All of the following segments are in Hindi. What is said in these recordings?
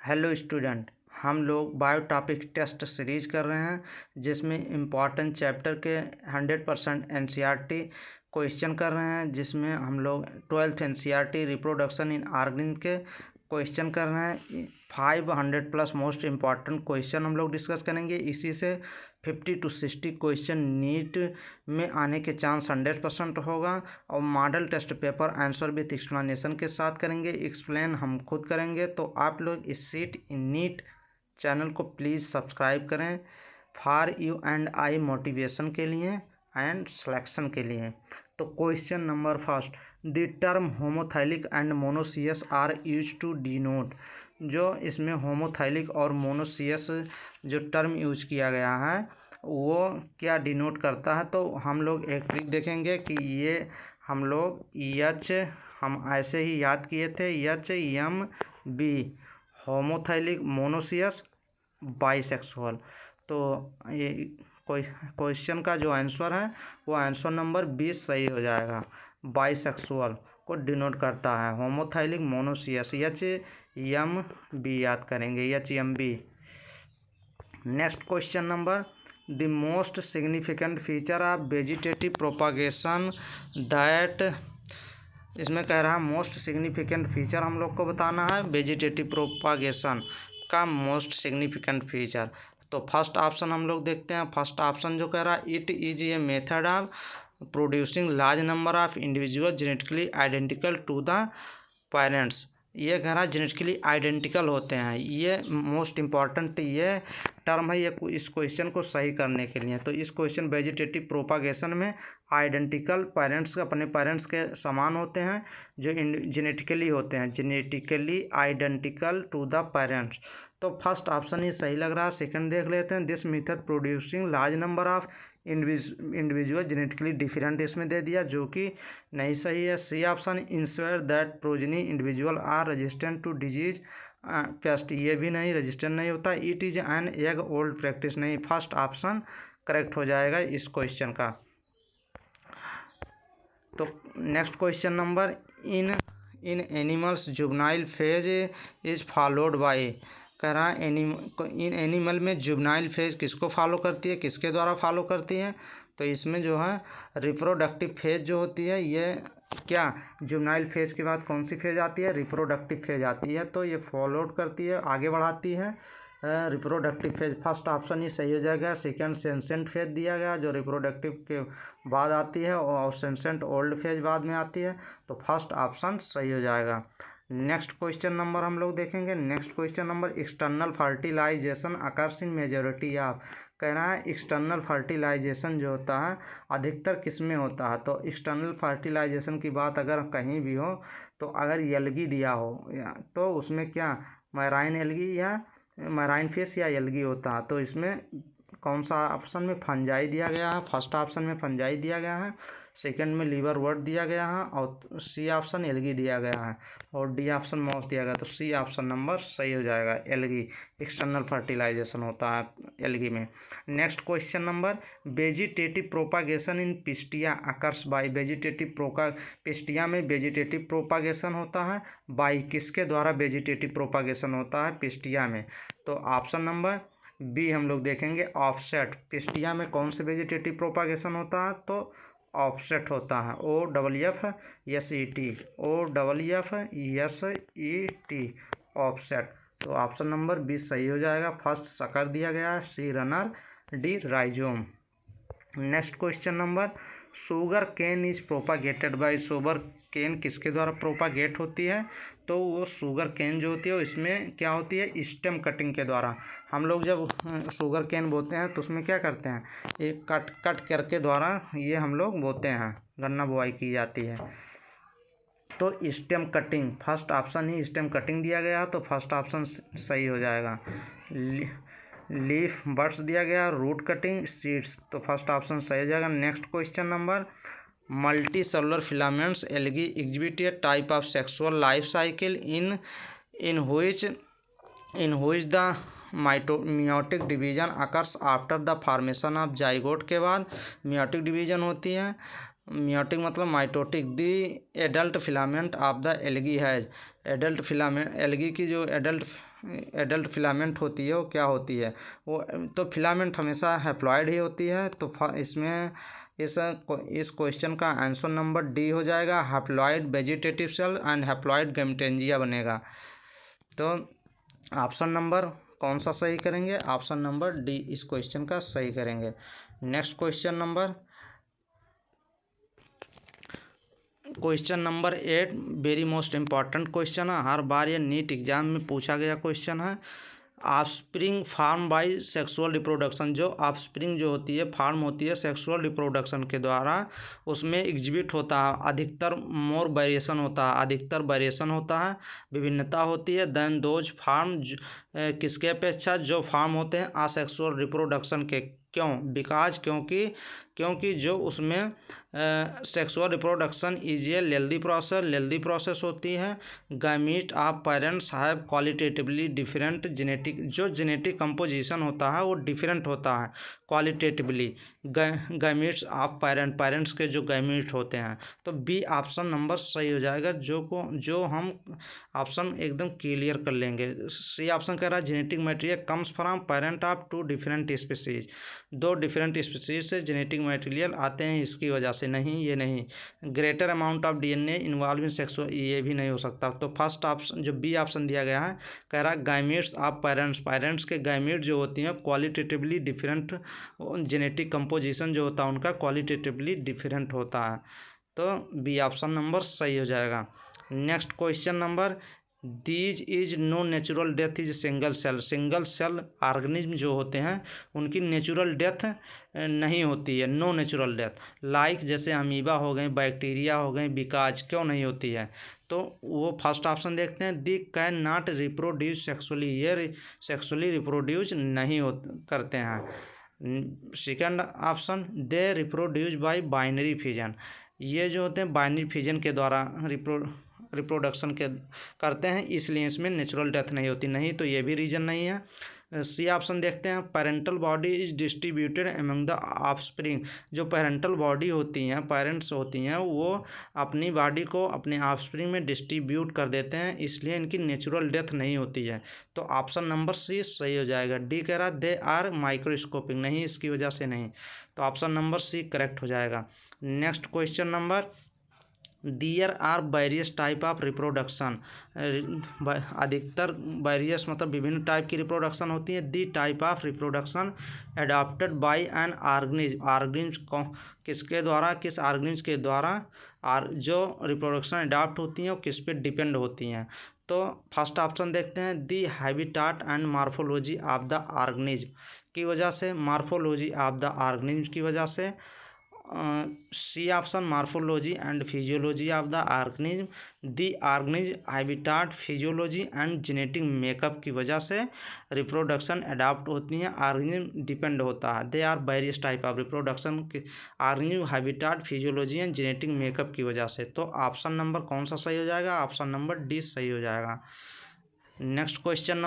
हेलो स्टूडेंट, हम लोग बायो टॉपिक टेस्ट सीरीज कर रहे हैं जिसमें इम्पॉर्टेंट चैप्टर के 100% एनसीईआरटी क्वेश्चन कर रहे हैं। जिसमें हम लोग 12th NCERT reproduction in organism के क्वेश्चन कर रहे हैं। 500 प्लस मोस्ट इम्पॉर्टेंट क्वेश्चन हम लोग डिस्कस करेंगे। इसी से 50 to 60 क्वेश्चन नीट में आने के चांस 100% होगा। और model test paper answer with explanation के साथ करेंगे। एक्सप्लेन हम खुद करेंगे। तो आप लोग इस सीट इन नीट चैनल को प्लीज़ सब्सक्राइब करें for you and I motivation के लिए एंड सिलेक्शन के लिए। तो question number first, the term homothallic and monoecious are used to denote. जो इसमें होमोथाइलिक और मोनोसियस जो टर्म यूज किया गया है वो क्या डिनोट करता है। तो हम लोग एक ट्रिक देखेंगे कि ये हम लोग एच हम ऐसे ही याद किए थे, H M B homothallic monoecious bisexual. तो ये क्वेश्चन का जो आंसर है वो आंसर नंबर 20 सही हो जाएगा। बाइसेक्सुअल को डिनोट करता है homothallic monoecious, H M B याद करेंगे, H M B. Next question number, the most significant feature of vegetative propagation that. इसमें कह रहा है मोस्ट सिग्निफिकेंट फीचर हम लोग को बताना है वेजिटेटिव प्रोपागेशन का मोस्ट सिग्निफिकेंट फीचर। तो फर्स्ट ऑप्शन हम लोग देखते हैं। फर्स्ट ऑप्शन जो कह रहा है, it is a method of producing large number of individual genetically identical to the parents. ये कह रहा है जेनेटिकली आइडेंटिकल होते हैं। ये मोस्ट इम्पॉर्टेंट ये टर्म है ये इस क्वेश्चन को सही करने के लिए। तो इस क्वेश्चन वेजिटेटिव प्रोपागेशन में आइडेंटिकल पेरेंट्स अपने पेरेंट्स के समान होते हैं जो जेनेटिकली होते हैं, genetically identical to the parents. तो फर्स्ट ऑप्शन ही सही लग रहा है। सेकंड देख लेते हैं, this method producing large number of individual genetically different इसमें दे दिया जो कि नहीं सही है। C option, ensure that progeny individual are resistant to disease pest, ये भी नहीं, रजिस्टेंट नहीं होता। It is an egg old practice, नहीं, फर्स्ट ऑप्शन करेक्ट हो जाएगा इस क्वेश्चन का। तो next question number, in animals juvenile phase is followed by. कह रहा है इन एनिमल में जुवेनाइल फेज किसको फॉलो करती है, किसके द्वारा फॉलो करती है। तो इसमें जो है रिप्रोडक्टिव फेज जो होती है, ये क्या जुवेनाइल फेज के बाद कौन सी फेज आती है, रिप्रोडक्टिव फेज आती है। तो ये फॉलोड करती है, आगे बढ़ाती है रिप्रोडक्टिव फेज। फर्स्ट ऑप्शन ही सही हो जाएगा। सेकंड सेंसेंट फेज दिया गया जो रिप्रोडक्टिव के बाद आती है और सेंसेंट ओल्ड फेज बाद में आती है। तो फर्स्ट ऑप्शन सही हो जाएगा। नेक्स्ट क्वेश्चन नंबर हम लोग देखेंगे। Next question number, external fertilization occurs in majority of. कह रहा है एक्सटर्नल फर्टिलाइजेशन जो होता है अधिकतर किस में होता है। तो एक्सटर्नल फर्टिलाइजेशन की बात अगर कहीं भी हो तो अगर एल्गी दिया हो तो उसमें क्या मैराइन एल्गी या मैराइन फिश या एल्गी होता है। तो इसमें कौन सा ऑप्शन में फंजाई दिया गया है, फर्स्ट ऑप्शन में फंजाई दिया गया है, सेकंड में लीवर वर्ड दिया गया है और सी ऑप्शन एल्गी दिया गया है और डी ऑप्शन मॉस दिया गया। तो सी ऑप्शन नंबर सही हो जाएगा, एल्गी एक्सटर्नल फर्टिलाइजेशन होता है एल्गी में। Next question number, vegetative propagation in pistia occurs by. Pistia में वेजिटेटिव प्रोपागेशन होता है बाय किसके द्वारा वेजिटेटिव प्रोपागेशन होता है पिस्टिया में। तो ऑप्शन नंबर बी हम लोग देखेंगे, ऑफसेट। पिस्टिया में कौन से वेजिटेटिव प्रोपागेशन होता है तो ऑफसेट होता है, OFFSET, OFFSET ऑफसेट। तो ऑप्शन नंबर 20 सही हो जाएगा। फर्स्ट सकर दिया गया है, C runner, D rhizome. Next question number, sugarcane is propagated by. Sugarcane किसके द्वारा प्रोपागेट होती है। तो वो शुगर केन जो होती है इसमें क्या होती है, स्टेम कटिंग के द्वारा। हम लोग जब शुगर केन बोते हैं तो उसमें क्या करते हैं, एक कट करके द्वारा ये हम लोग बोते हैं, गन्ना बुआई की जाती है। तो स्टेम कटिंग, फर्स्ट ऑप्शन ही स्टेम कटिंग दिया गया तो फर्स्ट ऑप्शन सही हो जाएगा। लीफ बर्ड्स दिया गया, रूट कटिंग, सीड्स, तो फर्स्ट ऑप्शन सही हो जाएगा। Next question number, multi cellular filaments algae exhibit A type of sexual life cycle in which the meiotic division occurs after the formation of zygote. के बाद मियोटिक डिवीजन होती है, मियोटिक मतलब mitotic. The adult filament of the algae has. Adult filament algae की जो एडल्ट एडल्ट फिलामेंट होती है वो क्या होती है? वो तो फिलामेंट हमेशा हैप्लॉइड ही होती है। तो इसमें इस क्वेश्चन का आंसर नंबर डी हो जाएगा, haploid vegetative cell and haploid gametangia बनेगा। तो ऑप्शन नंबर कौन सा सही करेंगे? ऑप्शन नंबर डी इस क्वेश्चन का सही करेंगे। Next question number 8 very most important question है, हर बार ये नीट एग्जाम में पूछा गया क्वेश्चन है। Offspring form by sexual reproduction, जो ऑफस्प्रिंग जो होती है फार्म होती है सेक्सुअल रिप्रोडक्शन के द्वारा, उसमें एग्जिबिट होता है अधिकतर मोर वेरिएशन होता है, अधिकतर वेरिएशन होता है, विभिन्नता होती है देन दोज फार्म, किसके अपेक्षा? जो फार्म होते हैं असेक्सुअल रिप्रोडक्शन के। क्यों? बिकॉज क्योंकि जो उसमें sexual reproduction is a lengthy process होती है। Gamete of parents have qualitatively different genetic, जो जेनेटिक कंपोजिशन होता है वो डिफरेंट होता है क्वालिटेटिवली। गैमीट्स ऑफ पेरेंट्स के जो गैमीट होते हैं। तो बी ऑप्शन नंबर सही हो जाएगा, जो हम ऑप्शन एकदम क्लियर कर लेंगे। सी ऑप्शन कह रहा है genetic material comes from parent of two different species, दो डिफरेंट स्पीसीज से जेनेटिक मटेरियल आते हैं इसकी वजह से। नहीं, ये नहीं। Greater amount of DNA involve in sexual, ये भी नहीं हो सकता। तो फर्स्ट ऑप्शन जो बी ऑप्शन दिया गया है, कह रहा है गैमीट्स ऑफ पेरेंट्स के गैमीट जो होती हैं क्वालिटेटिवली डिफरेंट, जेनेटिक कंपोजिशन जो होता है उनका क्वालिटेटिवली डिफरेंट होता है। तो बी ऑप्शन नंबर सही हो जाएगा। Next question number, these is no natural death is single cell organism जो होते हैं उनकी नेचुरल डेथ नहीं होती है, नो नेचुरल डेथ। लाइक जैसे अमीबा हो गए, बैक्टीरिया हो गए, बिकाज क्यों नहीं होती है? तो वो फर्स्ट ऑप्शन देखते हैं, दी कैन नॉट रिप्रोड्यूस सेक्सुअली, ये सेक्सुअली रिप्रोड्यूस नहीं करते हैं। Second option, they reproduce by binary fission, ये जो होते हैं बाइनरी फिजन के द्वारा रिप्रोडक्शन के करते हैं, इसलिए इसमें नेचुरल डेथ नहीं होती। नहीं, तो ये भी रीजन नहीं है। सी ऑप्शन देखते हैं, parental body is distributed among the offspring, जो पेरेंटल बॉडी होती हैं, पेरेंट्स होती हैं, वो अपनी बॉडी को अपने ऑफस्प्रिंग में डिस्ट्रीब्यूट कर देते हैं, इसलिए इनकी नेचुरल डेथ नहीं होती है। तो ऑप्शन नंबर सी सही हो जाएगा। डी कह रहा दे आर माइक्रोस्कोपिक, नहीं, इसकी वजह से नहीं। तो ऑप्शन नंबर सी करेक्ट हो जाएगा। Next question number, there are various type of reproduction, अधिकतर वेरियस मतलब विभिन्न टाइप की रिप्रोडक्शन होती है। The type of reproduction adopted by an organism किसके द्वारा, किस ऑर्गेनिज्म के द्वारा जो रिप्रोडक्शन अडॉप्ट होती हैं वो किस पे डिपेंड होती हैं? तो फर्स्ट ऑप्शन देखते हैं, the habitat and morphology of the organism की वजह से, मार्फोलॉजी ऑफ द ऑर्गेनिज्म की वजह से। C option, morphology and physiology of the organism, the organism habitat, physiology and genetic makeup की वजह से रिप्रोडक्शन अडॉप्ट होती हैं, ऑर्गेनिज्म डिपेंड होता है। They are various type of reproduction, organism habitat, physiology and genetic makeup की वजह से। तो ऑप्शन नंबर कौन सा सही हो जाएगा? ऑप्शन नंबर डी सही हो जाएगा। नेक्स्ट क्वेश्चन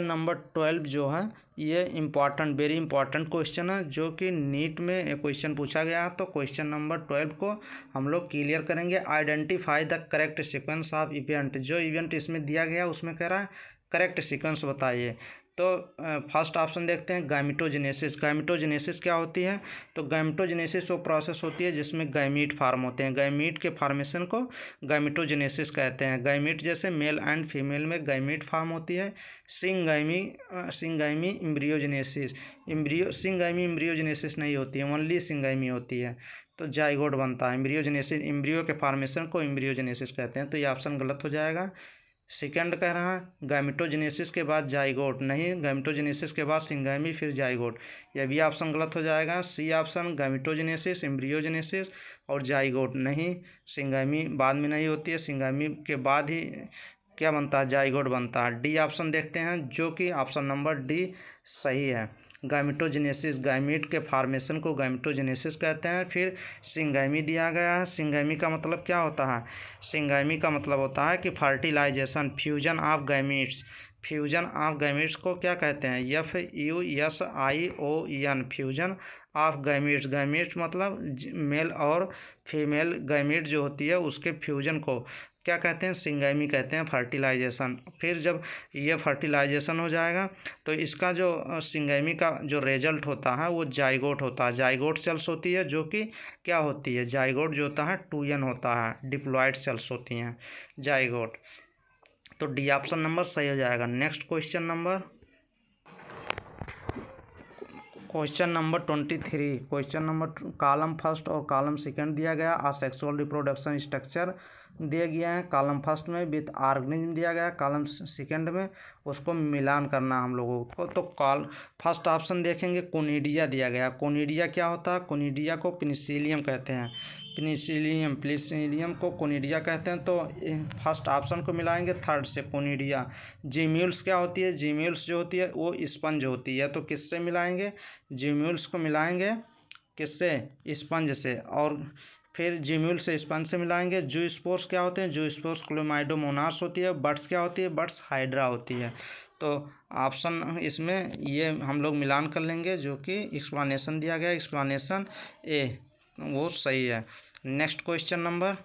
नंबर 12 जो है ये इम्पॉर्टेंट, वेरी इंपॉर्टेंट क्वेश्चन है, जो कि नीट में क्वेश्चन पूछा गया है। तो क्वेश्चन नंबर 12 को हम लोग क्लियर करेंगे। Identify the correct sequence of event, जो इवेंट इसमें दिया गया उसमें कह रहा है करेक्ट सीक्वेंस बताइए। तो फर्स्ट ऑप्शन देखते हैं, गैमेटोजेनेसिस। गैमेटोजेनेसिस क्या होती है? तो गैमेटोजेनेसिस वो प्रोसेस होती है जिसमें गैमीट फार्म होते हैं, गैमीट के फार्मेशन को गैमेटोजेनेसिस कहते हैं। गैमीट जैसे मेल एंड फीमेल में गैमीट फार्म होती है। सिंगैमी एम्ब्रियोजेनेसिस, सिंगैमी एम्ब्रियोजेनेसिस नहीं होती है, ओनली सिंगैमी होती है। तो जाइगोट बनता है। एम्ब्रियोजेनेसिस, एम्ब्रियो के फार्मेशन को एम्ब्रियोजेनेसिस कहते हैं। तो ये ऑप्शन गलत हो जाएगा। सेकंड कह रहा है गैमेटोजेनेसिस के बाद जाइगोट, नहीं, गैमेटोजेनेसिस के बाद सिंगैमी फिर जाइगोट, यह भी ऑप्शन गलत हो जाएगा। सी ऑप्शन, गैमेटोजेनेसिस, एम्ब्रियोजेनेसिस और जाइगोट, नहीं, सिंगैमी बाद में नहीं होती है, सिंगैमी के बाद ही क्या बनता है? जाइगोट बनता है। डी ऑप्शन देखते हैं, जो कि ऑप्शन नंबर डी सही है। गैमेटोजेनेसिस, गैमीट के फार्मेशन को गैमेटोजेनेसिस कहते हैं। फिर सिंगैमी दिया गया है। सिंगैमी का मतलब क्या होता है? सिंगैमी का मतलब होता है कि fertilization, fusion of gametes, fusion of gametes को क्या कहते हैं? FUSION, fusion of gametes. Gametes मतलब मेल और फीमेल गैमीट जो होती है उसके फ्यूजन को क्या कहते हैं? सिंगैमी कहते हैं, फर्टिलाइजेशन। फिर जब ये फर्टिलाइजेशन हो जाएगा तो इसका जो सिंगैमी का जो रिजल्ट होता है वो जाइगोट होता है। जाइगोट सेल्स होती है जो कि क्या होती है? जाइगोट जो होता है 2n होता है, डिप्लॉयड सेल्स होती हैं जाइगोट। तो डी ऑप्शन नंबर सही हो जाएगा। Next question number 23। Question number column first और कॉलम सेकंड दिया गया। असेक्सुअल रिप्रोडक्शन स्ट्रक्चर दिए गया है कॉलम फर्स्ट में, विथ ऑर्गेनिज्म दिया गया है कॉलम सेकंड में, उसको मिलान करना हम लोगों को। तो फर्स्ट ऑप्शन देखेंगे, कोनिडिया दिया गया। कोनिडिया क्या होता है? कोनिडिया को पेनिसिलियम कहते हैं, पेनिसिलियम को कोनिडिया कहते हैं। तो फर्स्ट ऑप्शन को मिलाएंगे थर्ड से, कोनिडिया। जीम्यूल्स क्या होती है? जीम्यूल्स जो होती है वो स्पंज होती है। तो किससे मिलाएंगे? जीम्यूल्स को मिलाएंगे किससे? स्पंज से। और फिर जीम्यूल से स्पंज से मिलाएंगे। जूस्पोर्स क्या होते हैं? जूस्पोर्स क्लोमाइडोमोनास होती है। बड्स क्या होती है? बड्स हाइड्रा होती है। तो ऑप्शन इसमें ये हम लोग मिलान कर लेंगे, जो कि एक्सप्लेनेशन दिया गया, एक्सप्लेनेशन ए वो सही है। Next question number